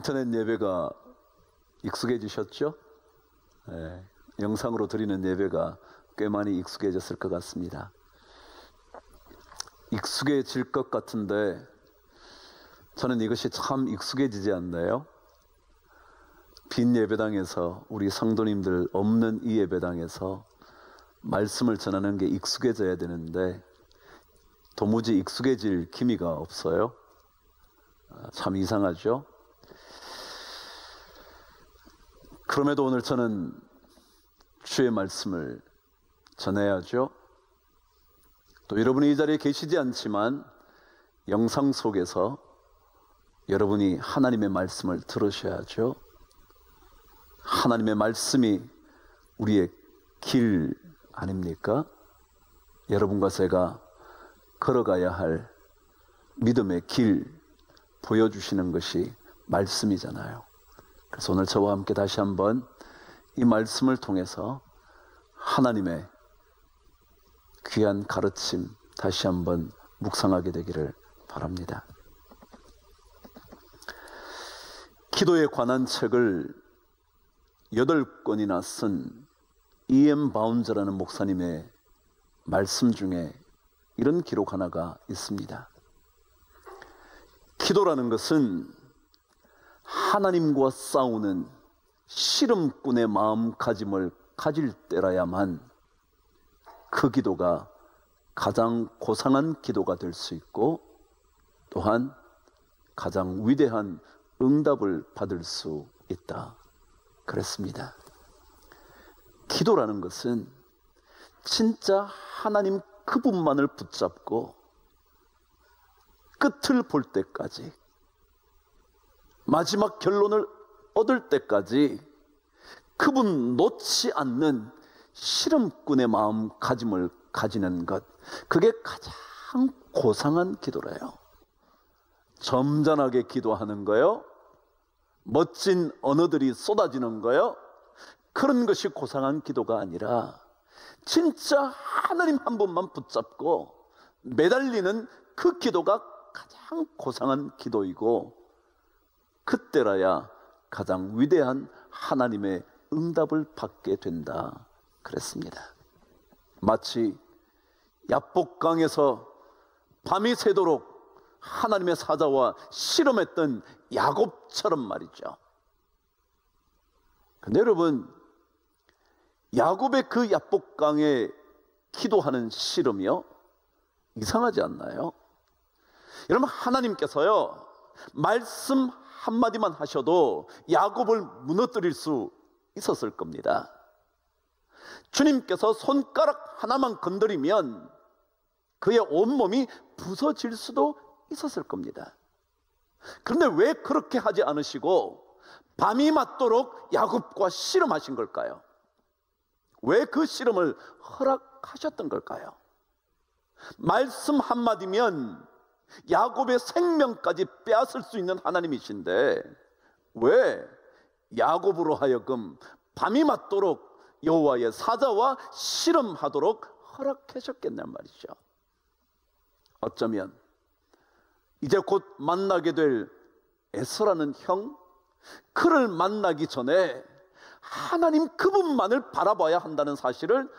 인터넷 예배가 익숙해지셨죠? 네, 영상으로 드리는 예배가 꽤 많이 익숙해졌을 것 같습니다. 익숙해질 것 같은데 저는 이것이 참 익숙해지지 않나요? 빈 예배당에서, 우리 성도님들 없는 이 예배당에서 말씀을 전하는 게 익숙해져야 되는데 도무지 익숙해질 기미가 없어요. 참 이상하죠? 그럼에도 오늘 저는 주의 말씀을 전해야죠. 또 여러분이 이 자리에 계시지 않지만 영상 속에서 여러분이 하나님의 말씀을 들으셔야죠. 하나님의 말씀이 우리의 길 아닙니까? 여러분과 제가 걸어가야 할 믿음의 길 보여주시는 것이 말씀이잖아요. 그래서 오늘 저와 함께 다시 한번 이 말씀을 통해서 하나님의 귀한 가르침 다시 한번 묵상하게 되기를 바랍니다. 기도에 관한 책을 8권이나 쓴 E.M. 바운저라는 목사님의 말씀 중에 이런 기록 하나가 있습니다. 기도라는 것은 하나님과 싸우는 씨름꾼의 마음가짐을 가질 때라야만 그 기도가 가장 고상한 기도가 될 수 있고 또한 가장 위대한 응답을 받을 수 있다. 그랬습니다. 기도라는 것은 진짜 하나님 그분만을 붙잡고 끝을 볼 때까지, 마지막 결론을 얻을 때까지 그분 놓지 않는 씨름꾼의 마음가짐을 가지는 것, 그게 가장 고상한 기도래요. 점잖하게 기도하는 거요, 멋진 언어들이 쏟아지는 거요, 그런 것이 고상한 기도가 아니라 진짜 하나님 한 분만 붙잡고 매달리는 그 기도가 가장 고상한 기도이고 그때라야 가장 위대한 하나님의 응답을 받게 된다 그랬습니다. 마치 야복강에서 밤이 새도록 하나님의 사자와 씨름했던 야곱처럼 말이죠. 근데 여러분, 야곱의 그 야복강에 기도하는 씨름이요, 이상하지 않나요? 여러분, 하나님께서요 말씀 한마디만 하셔도 야곱을 무너뜨릴 수 있었을 겁니다. 주님께서 손가락 하나만 건드리면 그의 온몸이 부서질 수도 있었을 겁니다. 그런데 왜 그렇게 하지 않으시고 밤이 맞도록 야곱과 씨름하신 걸까요? 왜 그 씨름을 허락하셨던 걸까요? 말씀 한마디면 야곱의 생명까지 빼앗을 수 있는 하나님이신데 왜 야곱으로 하여금 밤이 맞도록 여호와의 사자와 씨름하도록 허락하셨겠냔 말이죠. 어쩌면 이제 곧 만나게 될 에서라는 형, 그를 만나기 전에 하나님 그분만을 바라봐야 한다는 사실을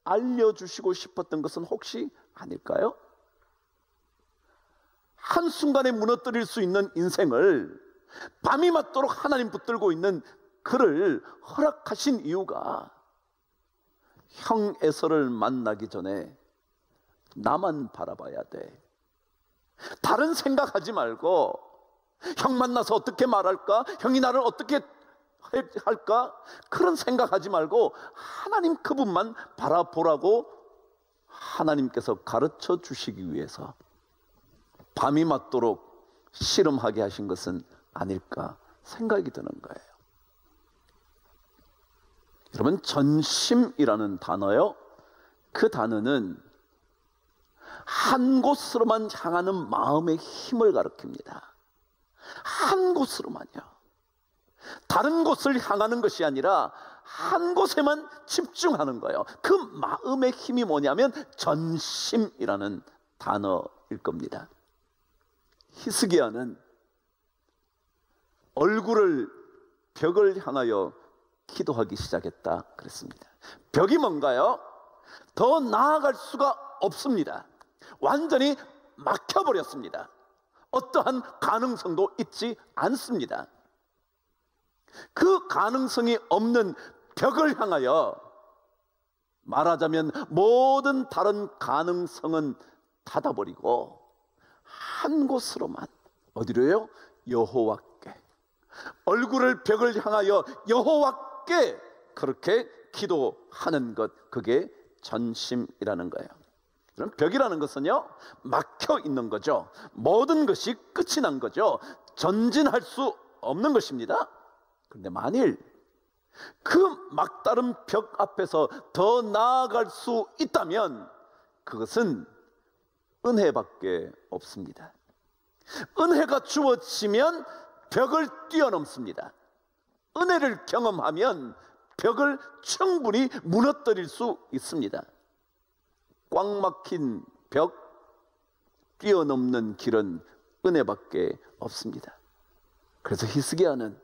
알려주시고 싶었던 것은 혹시 아닐까요? 한순간에 무너뜨릴 수 있는 인생을 밤이 맞도록 하나님 붙들고 있는 그를 허락하신 이유가 형 에서를 만나기 전에 나만 바라봐야 돼, 다른 생각하지 말고 형 만나서 어떻게 말할까, 형이 나를 어떻게 할까, 그런 생각하지 말고 하나님 그분만 바라보라고 하나님께서 가르쳐 주시기 위해서 밤이 맞도록 씨름하게 하신 것은 아닐까 생각이 드는 거예요. 여러분, 전심이라는 단어요, 그 단어는 한 곳으로만 향하는 마음의 힘을 가리킵니다. 한 곳으로만요. 다른 곳을 향하는 것이 아니라 한 곳에만 집중하는 거예요. 그 마음의 힘이 뭐냐면 전심이라는 단어일 겁니다. 히스기야는 얼굴을 벽을 향하여 기도하기 시작했다 그랬습니다. 벽이 뭔가요? 더 나아갈 수가 없습니다. 완전히 막혀버렸습니다. 어떠한 가능성도 있지 않습니다. 그 가능성이 없는 벽을 향하여 말하자면 모든 다른 가능성은 닫아버리고 한 곳으로만, 어디로요? 여호와께, 얼굴을 벽을 향하여 여호와께 그렇게 기도하는 것, 그게 전심이라는 거예요. 그럼 벽이라는 것은요, 막혀 있는 거죠. 모든 것이 끝이 난 거죠. 전진할 수 없는 것입니다. 그런데 만일 그 막다른 벽 앞에서 더 나아갈 수 있다면 그것은 은혜밖에 없습니다. 은혜가 주어지면 벽을 뛰어넘습니다. 은혜를 경험하면 벽을 충분히 무너뜨릴 수 있습니다. 꽉 막힌 벽, 뛰어넘는 길은 은혜밖에 없습니다. 그래서 히스기야는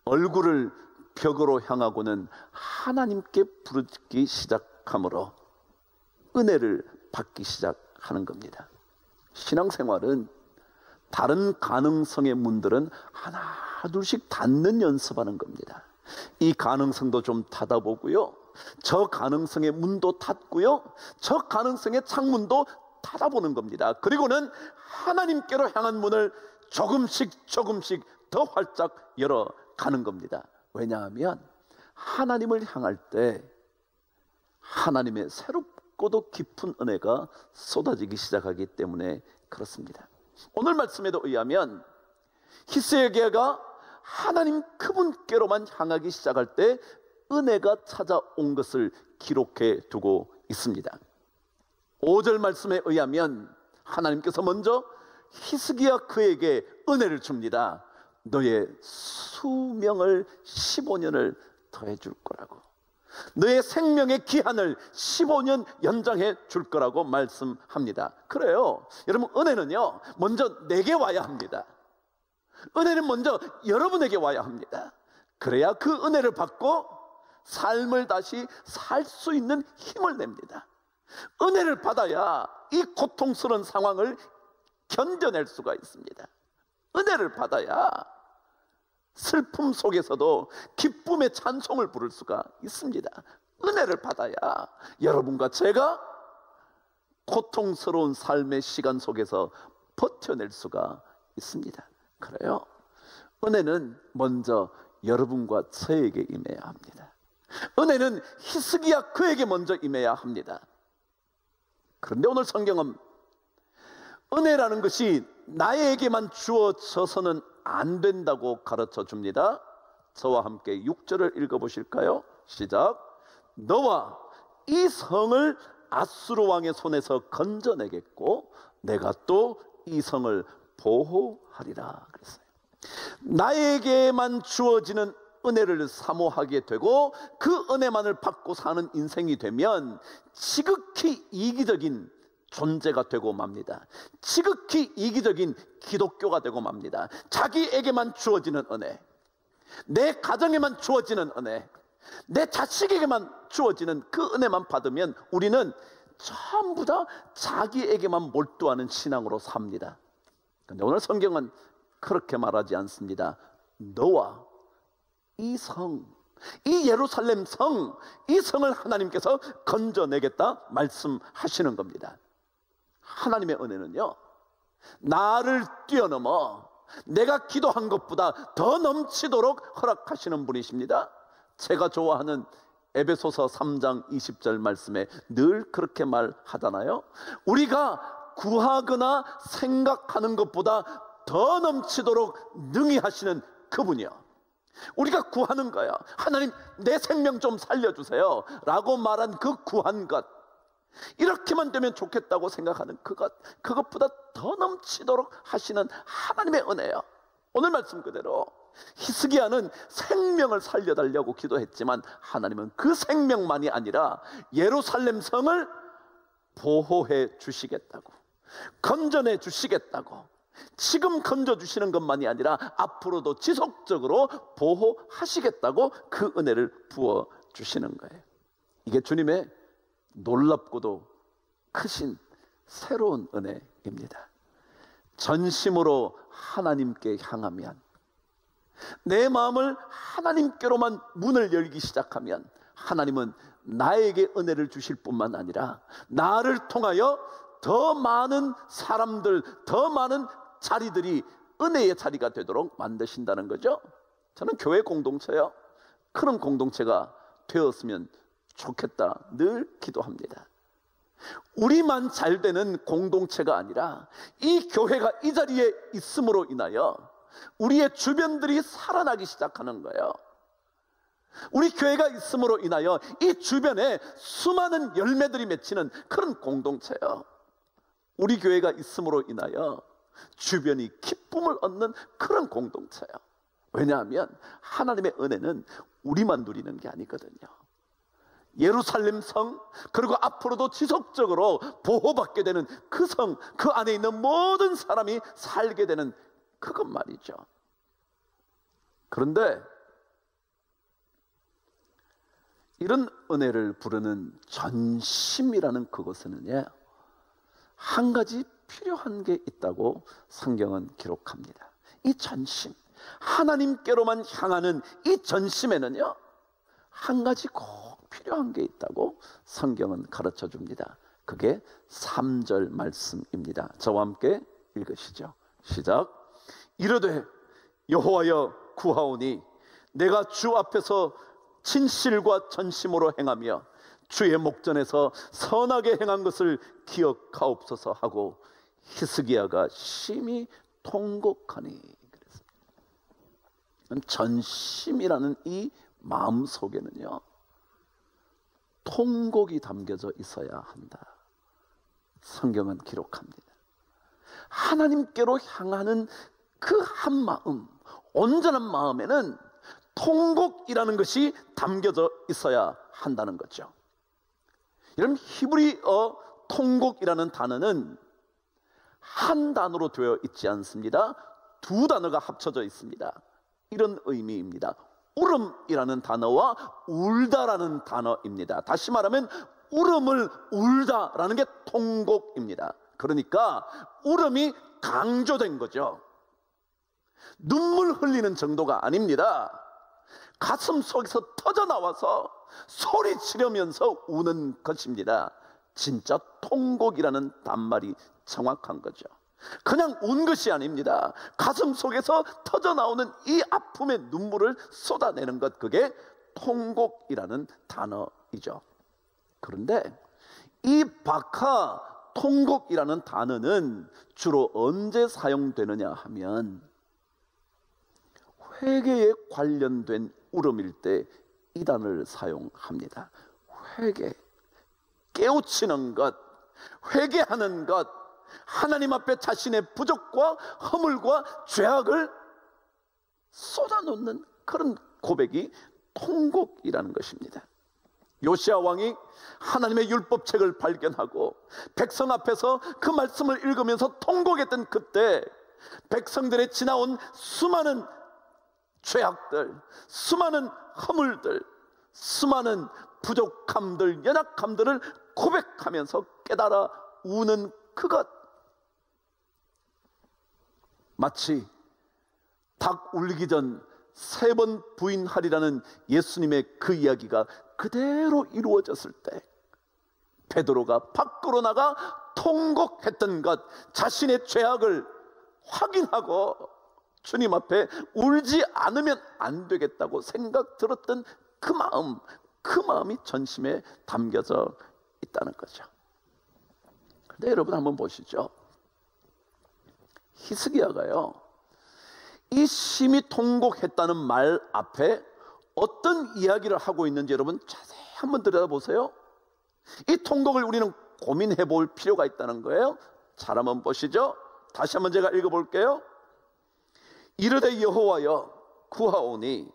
얼굴을 벽으로 향하고는 하나님께 부르기 시작하므로 은혜를 받기 시작하는 겁니다. 신앙생활은 다른 가능성의 문들은 하나 둘씩 닫는 연습하는 겁니다. 이 가능성도 좀 닫아보고요, 저 가능성의 문도 닫고요, 저 가능성의 창문도 닫아보는 겁니다. 그리고는 하나님께로 향한 문을 조금씩 조금씩 더 활짝 열어가는 겁니다. 왜냐하면 하나님을 향할 때 하나님의 새롭고도 깊은 은혜가 쏟아지기 시작하기 때문에 그렇습니다. 오늘 말씀에도 의하면 히스기야가 하나님 그분께로만 향하기 시작할 때 은혜가 찾아온 것을 기록해 두고 있습니다. 5절 말씀에 의하면 하나님께서 먼저 히스기야 그에게 은혜를 줍니다. 너의 수명을 15년을 더해 줄 거라고, 너의 생명의 기한을 15년 연장해 줄 거라고 말씀합니다. 그래요, 여러분, 은혜는요 먼저 내게 와야 합니다. 은혜는 먼저 여러분에게 와야 합니다. 그래야 그 은혜를 받고 삶을 다시 살 수 있는 힘을 냅니다. 은혜를 받아야 이 고통스러운 상황을 견뎌낼 수가 있습니다. 은혜를 받아야 슬픔 속에서도 기쁨의 찬송을 부를 수가 있습니다. 은혜를 받아야 여러분과 제가 고통스러운 삶의 시간 속에서 버텨낼 수가 있습니다. 그래요, 은혜는 먼저 여러분과 저에게 임해야 합니다. 은혜는 히스기야 그에게 먼저 임해야 합니다. 그런데 오늘 성경은 은혜라는 것이 나에게만 주어져서는 안 된다고 가르쳐 줍니다. 저와 함께 6절을 읽어보실까요? 시작. 너와 이 성을 아수르 왕의 손에서 건져내겠고 내가 또 이 성을 보호하리라 그랬어요. 나에게만 주어지는 은혜를 사모하게 되고 그 은혜만을 받고 사는 인생이 되면 지극히 이기적인 존재가 되고 맙니다. 지극히 이기적인 기독교가 되고 맙니다. 자기에게만 주어지는 은혜, 내 가정에만 주어지는 은혜, 내 자식에게만 주어지는 그 은혜만 받으면 우리는 전부 다 자기에게만 몰두하는 신앙으로 삽니다. 그런데 오늘 성경은 그렇게 말하지 않습니다. 너와 이 성, 이 예루살렘 성, 이 성을 하나님께서 건져내겠다 말씀하시는 겁니다. 하나님의 은혜는요, 나를 뛰어넘어 내가 기도한 것보다 더 넘치도록 허락하시는 분이십니다. 제가 좋아하는 에베소서 3장 20절 말씀에 늘 그렇게 말하잖아요. 우리가 구하거나 생각하는 것보다 더 넘치도록 능히 하시는 그분이요, 우리가 구하는 거야, 하나님 내 생명 좀 살려주세요 라고 말한 그 구한 것, 이렇게만 되면 좋겠다고 생각하는 그것보다 더 넘치도록 하시는 하나님의 은혜요. 오늘 말씀 그대로 히스기야는 생명을 살려달라고 기도했지만 하나님은 그 생명만이 아니라 예루살렘 성을 보호해 주시겠다고, 건져내 주시겠다고, 지금 건져주시는 것만이 아니라 앞으로도 지속적으로 보호하시겠다고 그 은혜를 부어주시는 거예요. 이게 주님의 놀랍고도 크신 새로운 은혜입니다. 전심으로 하나님께 향하면, 내 마음을 하나님께로만 문을 열기 시작하면 하나님은 나에게 은혜를 주실 뿐만 아니라 나를 통하여 더 많은 사람들, 더 많은 자리들이 은혜의 자리가 되도록 만드신다는 거죠. 저는 교회 공동체요, 그런 공동체가 되었으면 좋겠다 늘 기도합니다. 우리만 잘 되는 공동체가 아니라 이 교회가 이 자리에 있음으로 인하여 우리의 주변들이 살아나기 시작하는 거예요. 우리 교회가 있음으로 인하여 이 주변에 수많은 열매들이 맺히는 그런 공동체예요. 우리 교회가 있음으로 인하여 주변이 기쁨을 얻는 그런 공동체예요. 왜냐하면 하나님의 은혜는 우리만 누리는 게 아니거든요. 예루살렘 성, 그리고 앞으로도 지속적으로 보호받게 되는 그 성, 그 안에 있는 모든 사람이 살게 되는 그것 말이죠. 그런데 이런 은혜를 부르는 전심이라는 그것에는 한 가지 필요한 게 있다고 성경은 기록합니다. 이 전심, 하나님께로만 향하는 이 전심에는요, 한 가지 꼭 필요한 게 있다고 성경은 가르쳐 줍니다. 그게 3절 말씀입니다. 저와 함께 읽으시죠. 시작. 이르되 여호와여 구하오니 내가 주 앞에서 진실과 전심으로 행하며 주의 목전에서 선하게 행한 것을 기억하옵소서 하고 히스기야가 심히 통곡하니. 전심이라는 이 마음 속에는요, 통곡이 담겨져 있어야 한다. 성경은 기록합니다. 하나님께로 향하는 그 한 마음, 온전한 마음에는 통곡이라는 것이 담겨져 있어야 한다는 거죠. 여러분, 히브리어 통곡이라는 단어는 한 단어로 되어 있지 않습니다. 두 단어가 합쳐져 있습니다. 이런 의미입니다. 울음이라는 단어와 울다라는 단어입니다. 다시 말하면 울음을 울다라는 게 통곡입니다. 그러니까 울음이 강조된 거죠. 눈물 흘리는 정도가 아닙니다. 가슴 속에서 터져나와서 소리치려면서 우는 것입니다. 진짜 통곡이라는 단말이 정확한 거죠. 그냥 운 것이 아닙니다. 가슴 속에서 터져나오는 이 아픔의 눈물을 쏟아내는 것, 그게 통곡이라는 단어이죠. 그런데 이 바카 통곡이라는 단어는 주로 언제 사용되느냐 하면 회개에 관련된 울음일 때 이 단어를 사용합니다. 회개, 깨우치는 것, 회개하는 것, 하나님 앞에 자신의 부족과 허물과 죄악을 쏟아놓는 그런 고백이 통곡이라는 것입니다. 요시야 왕이 하나님의 율법책을 발견하고 백성 앞에서 그 말씀을 읽으면서 통곡했던 그때, 백성들의 지나온 수많은 죄악들, 수많은 허물들, 수많은 부족함들, 연약함들을 고백하면서 깨달아 우는 그것, 마치 닭 울기 전 3번 부인하리라는 예수님의 그 이야기가 그대로 이루어졌을 때 베드로가 밖으로 나가 통곡했던 것, 자신의 죄악을 확인하고 주님 앞에 울지 않으면 안 되겠다고 생각 들었던 그 마음, 그 마음이 전심에 담겨져 있다는 거죠. 그런데 여러분 한번 보시죠. 히스기야가요, 이 심히 통곡했다는 말 앞에 어떤 이야기를 하고 있는지 여러분 자세히 한번 들여다보세요. 이 통곡을 우리는 고민해 볼 필요가 있다는 거예요. 잘 한번 보시죠. 다시 한번 제가 읽어볼게요. 이르되 여호와여 구하오니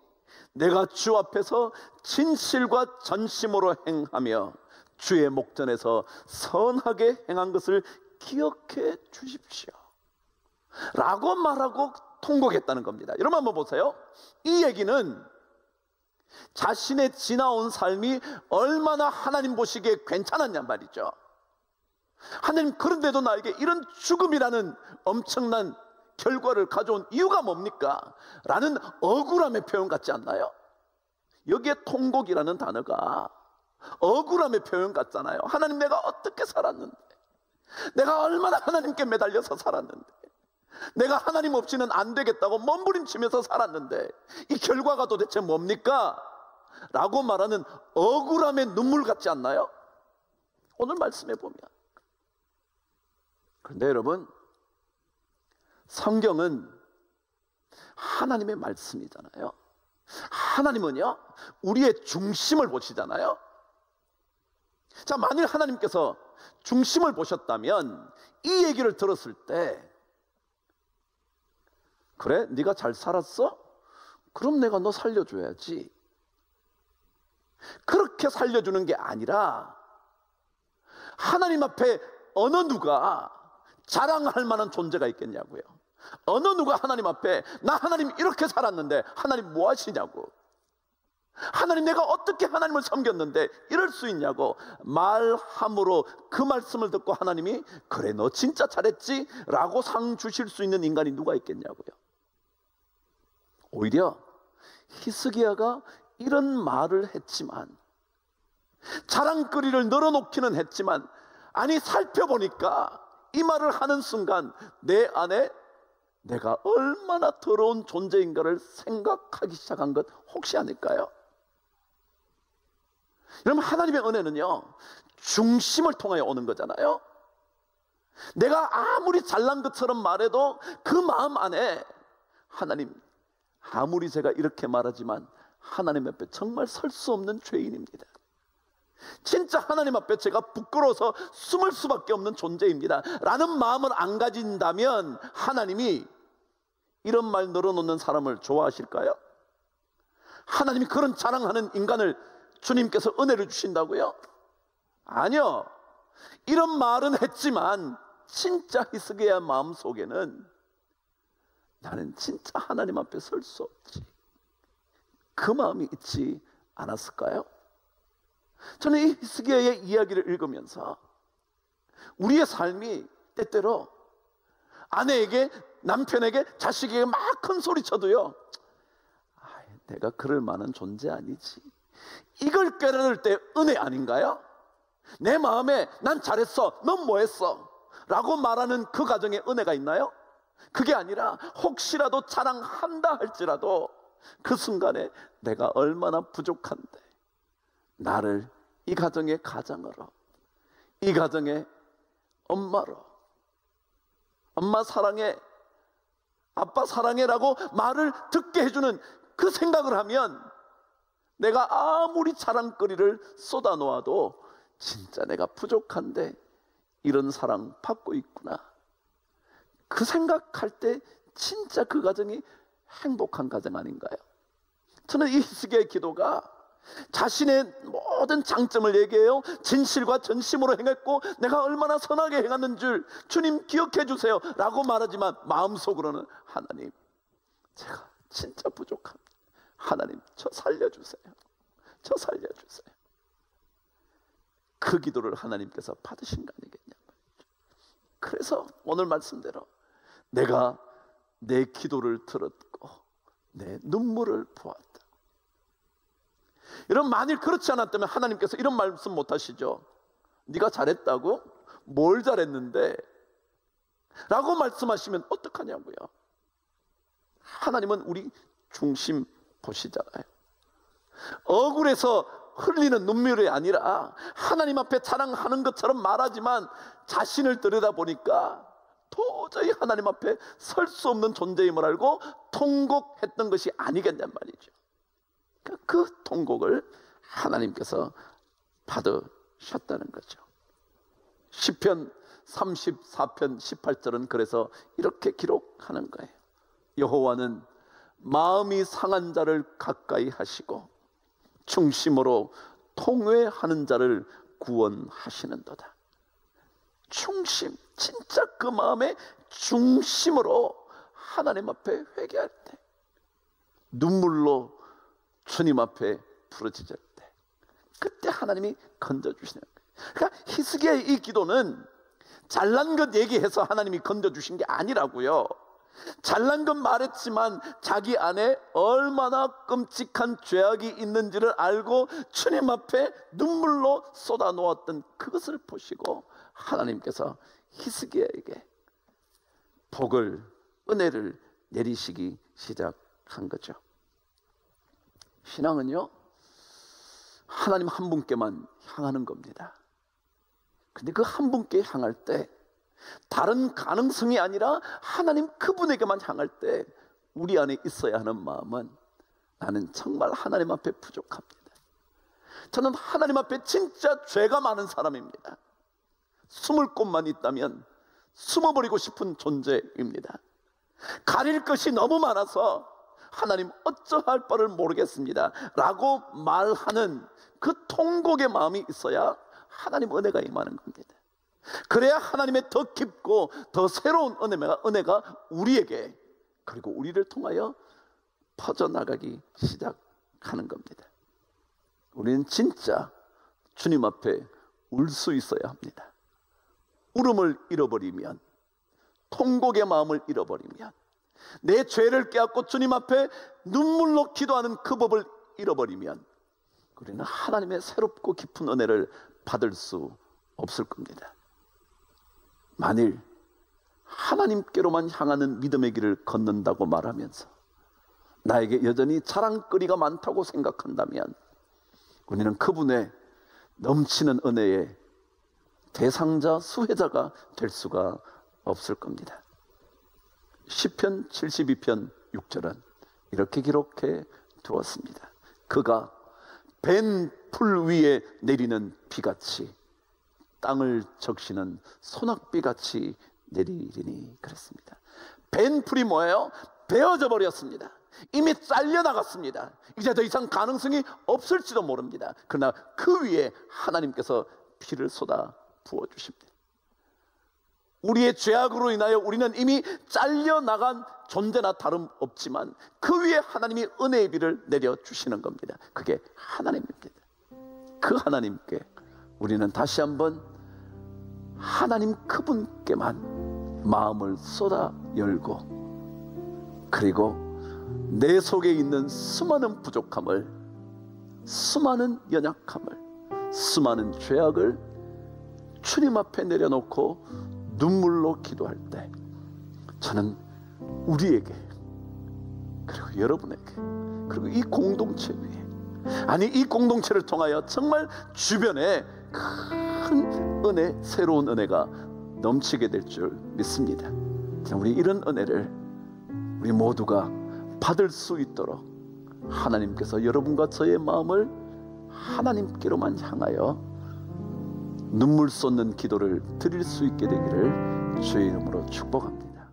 내가 주 앞에서 진실과 전심으로 행하며 주의 목전에서 선하게 행한 것을 기억해 주십시오. 라고 말하고 통곡했다는 겁니다. 여러분 한번 보세요. 이 얘기는 자신의 지나온 삶이 얼마나 하나님 보시기에 괜찮았냔 말이죠. 하나님, 그런데도 나에게 이런 죽음이라는 엄청난 결과를 가져온 이유가 뭡니까? 라는 억울함의 표현 같지 않나요? 여기에 통곡이라는 단어가 억울함의 표현 같잖아요. 하나님, 내가 어떻게 살았는데, 내가 얼마나 하나님께 매달려서 살았는데, 내가 하나님 없이는 안 되겠다고 몸부림치면서 살았는데 이 결과가 도대체 뭡니까? 라고 말하는 억울함의 눈물 같지 않나요? 오늘 말씀해 보면. 그런데 여러분, 성경은 하나님의 말씀이잖아요. 하나님은요, 우리의 중심을 보시잖아요. 자, 만일 하나님께서 중심을 보셨다면 이 얘기를 들었을 때, 그래? 네가 잘 살았어? 그럼 내가 너 살려줘야지. 그렇게 살려주는 게 아니라 하나님 앞에 어느 누가 자랑할 만한 존재가 있겠냐고요. 어느 누가 하나님 앞에 나 하나님 이렇게 살았는데 하나님 뭐 하시냐고, 하나님 내가 어떻게 하나님을 섬겼는데 이럴 수 있냐고 말함으로 그 말씀을 듣고 하나님이 그래 너 진짜 잘했지 라고 상 주실 수 있는 인간이 누가 있겠냐고요. 오히려 히스기야가 이런 말을 했지만, 자랑거리를 늘어놓기는 했지만, 아니 살펴보니까 이 말을 하는 순간 내 안에 내가 얼마나 더러운 존재인가를 생각하기 시작한 것 혹시 아닐까요? 여러분, 하나님의 은혜는요 중심을 통하여 오는 거잖아요. 내가 아무리 잘난 것처럼 말해도 그 마음 안에 하나님, 아무리 제가 이렇게 말하지만 하나님 앞에 정말 설 수 없는 죄인입니다. 진짜 하나님 앞에 제가 부끄러워서 숨을 수밖에 없는 존재입니다 라는 마음을 안 가진다면 하나님이 이런 말 늘어놓는 사람을 좋아하실까요? 하나님이 그런 자랑하는 인간을 주님께서 은혜를 주신다고요? 아니요. 이런 말은 했지만 진짜 히스기야 마음속에는 나는 진짜 하나님 앞에 설 수 없지, 그 마음이 있지 않았을까요? 저는 이 히스기야의 이야기를 읽으면서 우리의 삶이 때때로 아내에게, 남편에게, 자식에게 막 큰 소리 쳐도요, 내가 그럴 만한 존재 아니지, 이걸 깨달을 때 은혜 아닌가요? 내 마음에 난 잘했어, 넌 뭐했어 라고 말하는 그 가정에 은혜가 있나요? 그게 아니라 혹시라도 자랑한다 할지라도 그 순간에 내가 얼마나 부족한데 나를 이 가정의 가장으로, 이 가정의 엄마로, 엄마 사랑해, 아빠 사랑해라고 말을 듣게 해주는 그 생각을 하면 내가 아무리 자랑거리를 쏟아놓아도 진짜 내가 부족한데 이런 사랑 받고 있구나, 그 생각할 때 진짜 그 가정이 행복한 가정 아닌가요? 저는 이 히스기야의 기도가 자신의 모든 장점을 얘기해요. 진실과 전심으로 행했고 내가 얼마나 선하게 행하는 줄 주님 기억해 주세요 라고 말하지만 마음속으로는 하나님, 제가 진짜 부족합니다, 하나님 저 살려주세요, 저 살려주세요. 그 기도를 하나님께서 받으신 거 아니겠냐 말이죠. 그래서 오늘 말씀대로 내가 내 기도를 들었고 내 눈물을 보았다. 여러분, 만일 그렇지 않았다면 하나님께서 이런 말씀 못 하시죠. 네가 잘했다고? 뭘 잘했는데? 라고 말씀하시면 어떡하냐고요. 하나님은 우리 중심 보시잖아요. 억울해서 흘리는 눈물이 아니라 하나님 앞에 자랑하는 것처럼 말하지만 자신을 들여다보니까 도저히 하나님 앞에 설 수 없는 존재임을 알고 통곡했던 것이 아니겠냔 말이죠. 그 통곡을 하나님께서 받으셨다는 거죠. 시편 34편 18절은 그래서 이렇게 기록하는 거예요. 여호와는 마음이 상한 자를 가까이 하시고 중심으로 통회하는 자를 구원하시는도다. 중심, 진짜 그 마음에 중심으로 하나님 앞에 회개할 때, 눈물로 주님 앞에 부르짖을 때, 그때 하나님이 건져주시는 거예요. 그러니까 히스기야의 이 기도는 잘난 것 얘기해서 하나님이 건져주신 게 아니라고요. 잘난 것 말했지만 자기 안에 얼마나 끔찍한 죄악이 있는지를 알고 주님 앞에 눈물로 쏟아놓았던 그것을 보시고 하나님께서 히스기야에게 복을, 은혜를 내리시기 시작한 거죠. 신앙은요, 하나님 한 분께만 향하는 겁니다. 근데 그 한 분께 향할 때 다른 가능성이 아니라 하나님 그분에게만 향할 때 우리 안에 있어야 하는 마음은, 나는 정말 하나님 앞에 부족합니다. 저는 하나님 앞에 진짜 죄가 많은 사람입니다. 숨을 곳만 있다면 숨어버리고 싶은 존재입니다. 가릴 것이 너무 많아서 하나님 어쩌할 바를 모르겠습니다 라고 말하는 그 통곡의 마음이 있어야 하나님 은혜가 임하는 겁니다. 그래야 하나님의 더 깊고 더 새로운 은혜가 우리에게, 그리고 우리를 통하여 퍼져나가기 시작하는 겁니다. 우리는 진짜 주님 앞에 울 수 있어야 합니다. 울음을 잃어버리면, 통곡의 마음을 잃어버리면, 내 죄를 깨닫고 주님 앞에 눈물로 기도하는 그 법을 잃어버리면 우리는 하나님의 새롭고 깊은 은혜를 받을 수 없을 겁니다. 만일 하나님께로만 향하는 믿음의 길을 걷는다고 말하면서 나에게 여전히 자랑거리가 많다고 생각한다면 우리는 그분의 넘치는 은혜의 대상자, 수혜자가 될 수가 없을 겁니다. 시편 72편 6절은 이렇게 기록해 두었습니다. 그가 벤 풀 위에 내리는 비같이 땅을 적시는 소낙비같이 내리리니 그랬습니다. 벤 풀이 뭐예요? 베어져 버렸습니다. 이미 잘려나갔습니다. 이제 더 이상 가능성이 없을지도 모릅니다. 그러나 그 위에 하나님께서 피를 쏟아 부어주십니다. 우리의 죄악으로 인하여 우리는 이미 잘려나간 존재나 다름없지만 그 위에 하나님이 은혜의 비를 내려주시는 겁니다. 그게 하나님입니다. 그 하나님께 우리는 다시 한번 하나님 그분께만 마음을 쏟아 열고, 그리고 내 속에 있는 수많은 부족함을, 수많은 연약함을, 수많은 죄악을 주님 앞에 내려놓고 눈물로 기도할 때 저는 우리에게, 그리고 여러분에게, 그리고 이 공동체 위에, 아니 이 공동체를 통하여 정말 주변에 큰 은혜, 새로운 은혜가 넘치게 될 줄 믿습니다. 우리 이런 은혜를 우리 모두가 받을 수 있도록 하나님께서 여러분과 저의 마음을 하나님께로만 향하여 눈물 쏟는 기도를 드릴 수 있게 되기를 주의 이름으로 축복합니다.